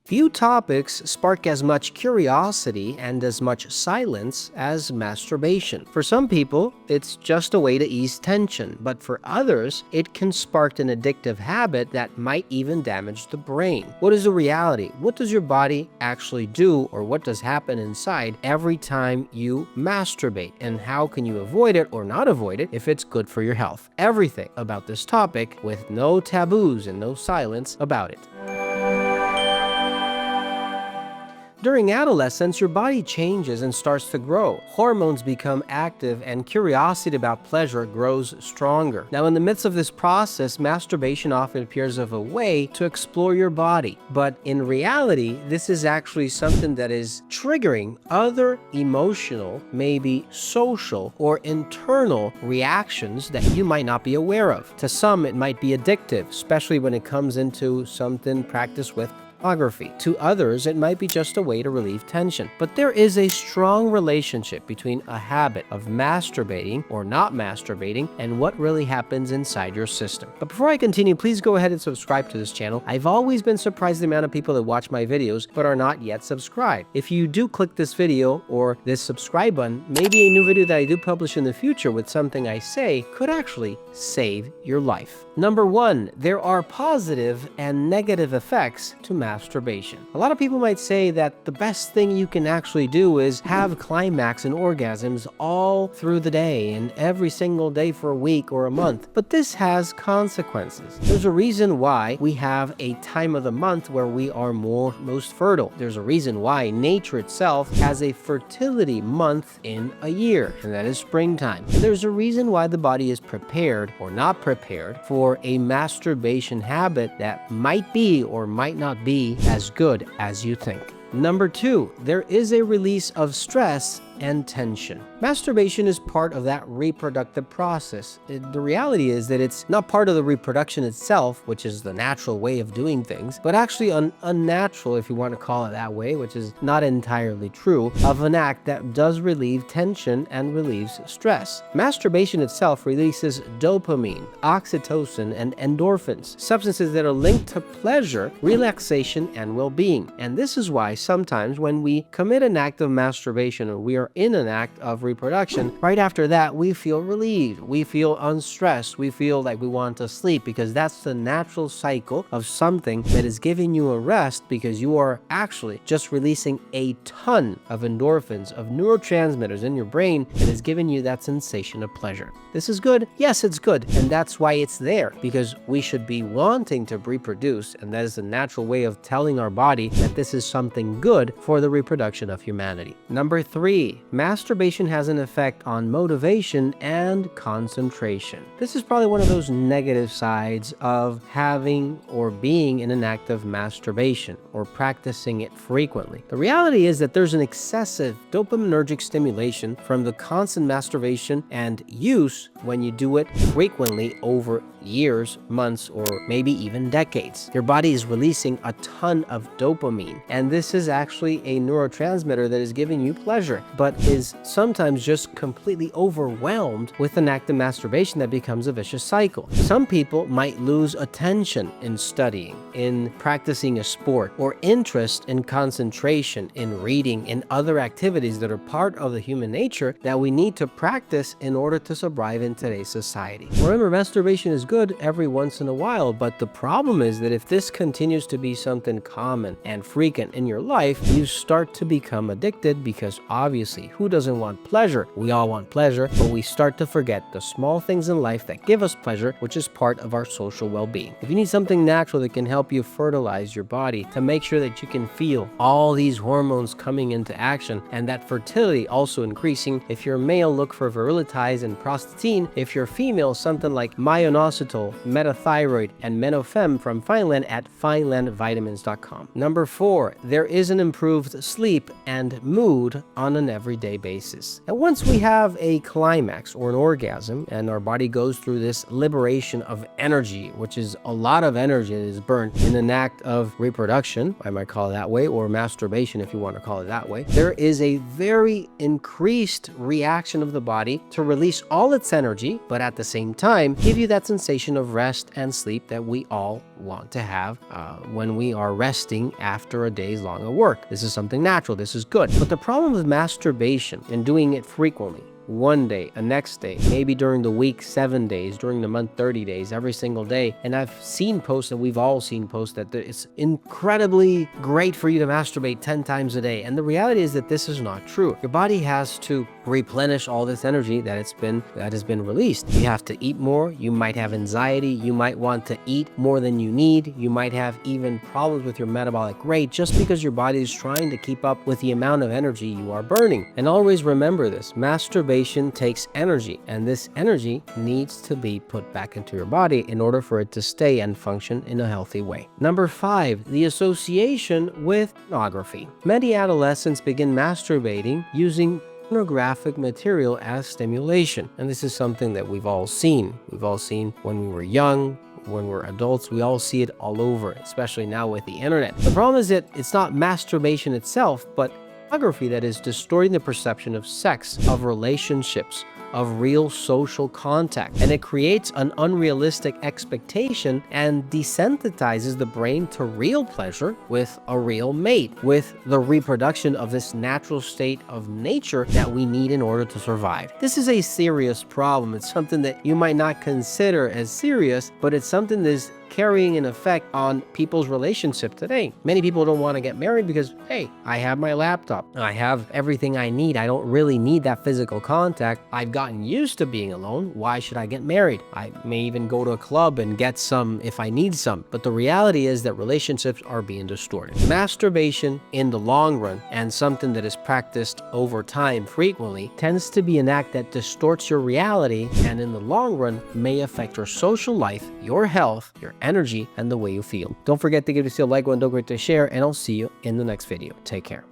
Few topics spark as much curiosity and as much silence as masturbation. For some people, it's just a way to ease tension, but for others, it can spark an addictive habit that might even damage the brain. What is the reality? What does your body actually do, or what does happen inside every time you masturbate? And how can you avoid it or not avoid it if it's good for your health? Everything about this topic with no taboos and no silence about it. During adolescence, your body changes and starts to grow. Hormones become active and curiosity about pleasure grows stronger. Now, in the midst of this process, masturbation often appears as a way to explore your body. But in reality, this is actually something that is triggering other emotional, maybe social or internal reactions that you might not be aware of. To some, it might be addictive, especially when it comes into something practiced with pornography. To others, it might be just a way to relieve tension. But there is a strong relationship between a habit of masturbating or not masturbating and what really happens inside your system. But before I continue, please go ahead and subscribe to this channel. I've always been surprised the amount of people that watch my videos but are not yet subscribed. If you do click this video or this subscribe button, maybe a new video that I do publish in the future with something I say could actually save your life. Number 1, there are positive and negative effects to masturbation. A lot of people might say that the best thing you can actually do is have climax and orgasms all through the day and every single day for a week or a month. But this has consequences. There's a reason why we have a time of the month where we are most fertile. There's a reason why nature itself has a fertility month in a year, and that is springtime. And there's a reason why the body is prepared or not prepared for a masturbation habit that might be or might not be as good as you think. Number 2, there is a release of stress and tension. Masturbation is part of that reproductive process. The reality is that it's not part of the reproduction itself, which is the natural way of doing things, but actually an unnatural, if you want to call it that way, which is not entirely true, of an act that does relieve tension and relieves stress. Masturbation itself releases dopamine, oxytocin, and endorphins, substances that are linked to pleasure, relaxation, and well-being. And this is why sometimes when we commit an act of masturbation or we are in an act of reproduction, right after that we feel relieved, we feel unstressed, we feel like we want to sleep, because that's the natural cycle of something that is giving you a rest, because you are actually just releasing a ton of endorphins, of neurotransmitters in your brain that is giving you that sensation of pleasure. This is good? Yes, it's good, and that's why it's there, because we should be wanting to reproduce, and that is a natural way of telling our body that this is something good for the reproduction of humanity. Number 3, masturbation has an effect on motivation and concentration. This is probably one of those negative sides of having or being in an act of masturbation or practicing it frequently. The reality is that there's an excessive dopaminergic stimulation from the constant masturbation and use when you do it frequently over years, months, or maybe even decades. Your body is releasing a ton of dopamine, and this is actually a neurotransmitter that is giving you pleasure, but is sometimes just completely overwhelmed with an act of masturbation that becomes a vicious cycle. Some people might lose attention in studying, in practicing a sport, or interest in concentration, in reading, in other activities that are part of the human nature that we need to practice in order to survive in today's society. Remember, masturbation is good every once in a while, but the problem is that if this continues to be something common and frequent in your life, you start to become addicted, because obviously, who doesn't want pleasure? We all want pleasure, but we start to forget the small things in life that give us pleasure, which is part of our social well-being. If you need something natural that can help you fertilize your body to make sure that you can feel all these hormones coming into action and that fertility also increasing, if you're male, look for virilitize and prostatine. If you're female, something like myoinositol, metathyroid, and menofem from Fineland at finelandvitamins.com. Number 4, there is an improved sleep and mood on an everyday basis. And once we have a climax or an orgasm and our body goes through this liberation of energy, which is a lot of energy that is burnt in an act of reproduction, I might call it that way, or masturbation if you want to call it that way, there is a very increased reaction of the body to release all its energy, but at the same time give you that sensation of rest and sleep that we all want to have when we are resting after a day's long of work. This is something natural. This is good. But the problem with masturbation and doing it frequently, one day, a next day, maybe during the week, 7 days, during the month, 30 days, every single day. And I've seen posts, and we've all seen posts, that it's incredibly great for you to masturbate 10 times a day. And the reality is that this is not true. Your body has to replenish all this energy that has been released. You have to eat more. You might have anxiety. You might want to eat more than you need. You might have even problems with your metabolic rate just because your body is trying to keep up with the amount of energy you are burning. And always remember this: masturbation takes energy, and this energy needs to be put back into your body in order for it to stay and function in a healthy way. Number 5, the association with pornography. Many adolescents begin masturbating using pornographic material as stimulation, and this is something that we've all seen. We've all seen when we were young, when we're adults. We all see it all over, especially now with the internet. The problem is that it's not masturbation itself, but pornography that is distorting the perception of sex, of relationships, of real social contact. And it creates an unrealistic expectation and desensitizes the brain to real pleasure with a real mate, with the reproduction of this natural state of nature that we need in order to survive. This is a serious problem. It's something that you might not consider as serious, but it's something that is carrying an effect on people's relationship today. Many people don't want to get married because, hey, I have my laptop. I have everything I need. I don't really need that physical contact. I've gotten used to being alone. Why should I get married? I may even go to a club and get some if I need some. But the reality is that relationships are being distorted. Masturbation in the long run, and something that is practiced over time frequently, tends to be an act that distorts your reality, and in the long run may affect your social life, your health, your energy, and the way you feel. Don't forget to give this a like, and don't forget to share, and I'll see you in the next video. Take care.